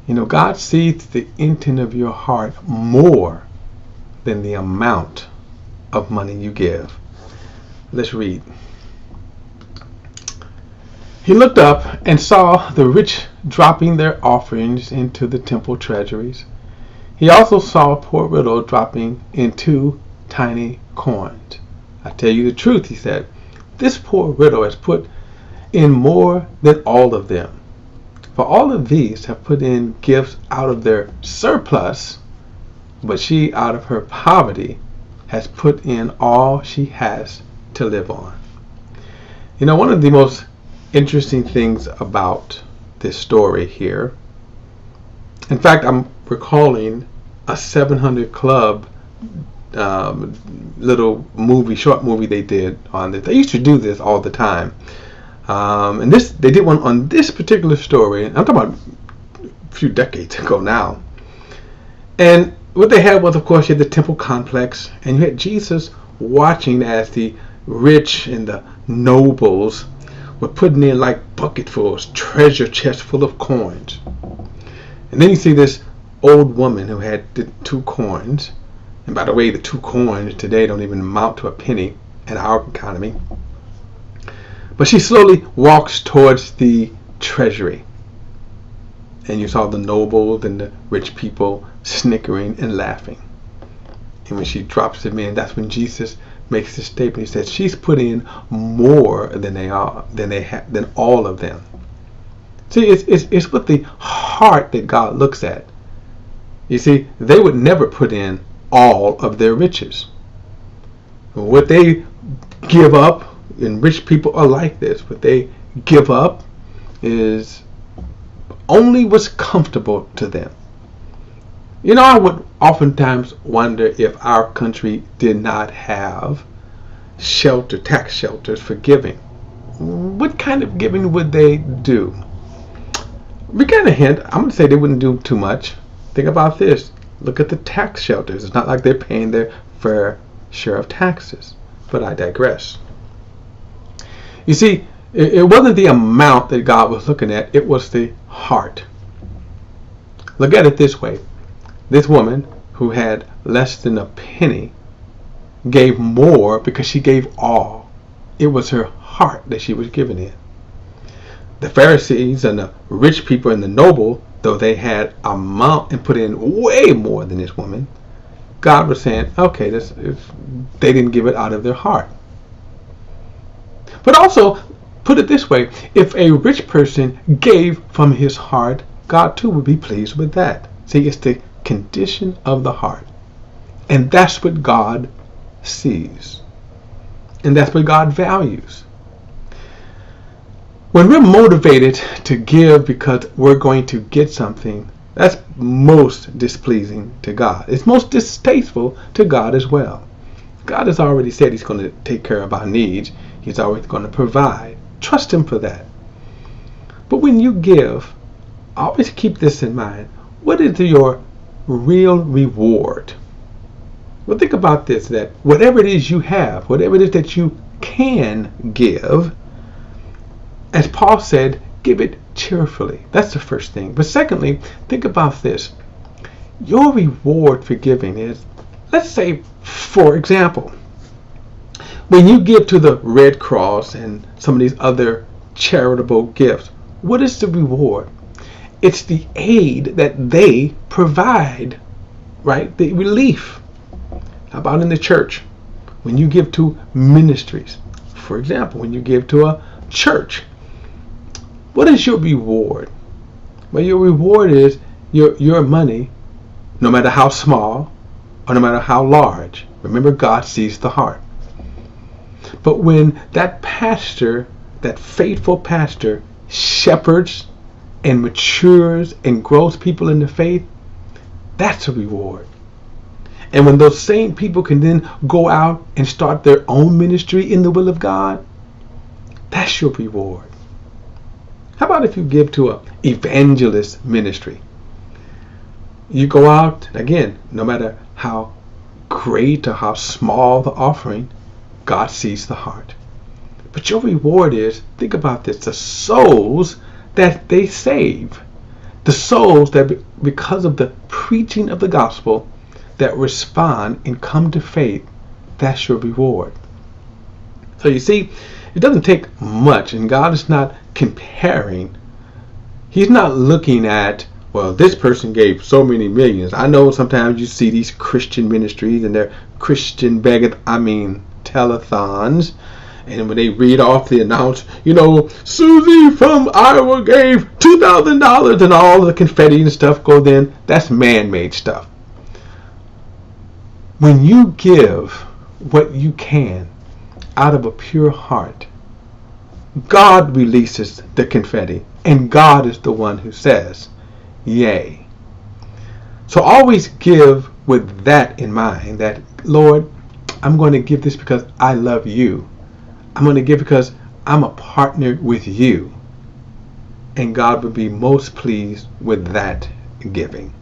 God sees the intent of your heart more than the amount of money you give. Let's read. He looked up and saw the rich dropping their offerings into the temple treasuries. He also saw a poor widow dropping in 2 tiny coins. I tell you the truth, he said, this poor widow has put in more than all of them. For all of these have put in gifts out of their surplus, but she, out of her poverty, has put in all she has to live on. One of the most interesting things about this story here, in fact, I'm recalling a 700 Club little short movie they did on this. They used to do this all the time. And they did one on this particular story. I'm talking about a few decades ago now. And what they had was, of course, you had the temple complex, and you had Jesus watching as the rich and the nobles were putting in like bucketfuls, treasure chests full of coins. And then you see this old woman who had the 2 coins. And by the way, the 2 coins today don't even amount to a penny in our economy. But she slowly walks towards the treasury. And you saw the nobles and the rich people snickering and laughing. And when she drops them in, that's when Jesus makes this statement. He says she's put in more than all of them. See, it's with the heart that God looks at. You see, they would never put in all of their riches. What they give up, and rich people are like this, what they give up is only what's comfortable to them. I would oftentimes wonder if our country did not have tax shelters for giving. What kind of giving would they do? We got a hint. I'm going to say they wouldn't do too much. Think about this. Look at the tax shelters. It's not like they're paying their fair share of taxes. But I digress. You see, it wasn't the amount that God was looking at. It was the heart. Look at it this way. This woman who had less than a penny gave more because she gave all. It was her heart that she was giving in. The Pharisees and the rich people and the noble, though they had amount and put in way more than this woman, God was saying, okay, they didn't give it out of their heart. But also, put it this way, if a rich person gave from his heart, God too would be pleased with that. See, it's the condition of the heart. And that's what God sees. And that's what God values. When we're motivated to give because we're going to get something, that's most displeasing to God. It's most distasteful to God as well. God has already said He's going to take care of our needs. He's always going to provide. Trust Him for that. But when you give, always keep this in mind. What is your real reward? Well, think about this, that whatever it is you have, whatever it is that you can give, as Paul said, give it cheerfully. That's the first thing. But secondly, think about this. Your reward for giving is, let's say, for example, when you give to the Red Cross and some of these other charitable gifts, what is the reward? It's the aid that they provide, right? The relief. How about in the church? When you give to ministries, for example, when you give to a church, what is your reward? Well, your reward is your money, no matter how small or no matter how large. Remember, God sees the heart. But when that pastor, that faithful pastor, shepherds and matures and grows people in the faith, that's a reward. And when those same people can then go out and start their own ministry in the will of God, that's your reward. How about if you give to an evangelist ministry? You go out, again, no matter how great or how small the offering, God sees the heart. But your reward is, think about this, the souls that they save. The souls that, because of the preaching of the gospel, that respond and come to faith, that's your reward. So you see, it doesn't take much, and God is not comparing. He's not looking at, well, this person gave so many millions. I know sometimes you see these Christian ministries and their Christian telethons, and when they read off the announce, Susie from Iowa gave $2,000 and all the confetti and stuff go then, that's man-made stuff. When you give what you can out of a pure heart, God releases the confetti, and God is the one who says, yay. So always give with that in mind, that, Lord, I'm going to give this because I love you. I'm going to give because I'm a partner with you. And God would be most pleased with that giving.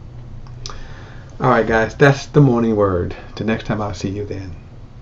All right, guys, that's the morning word. Till next time, I'll see you then.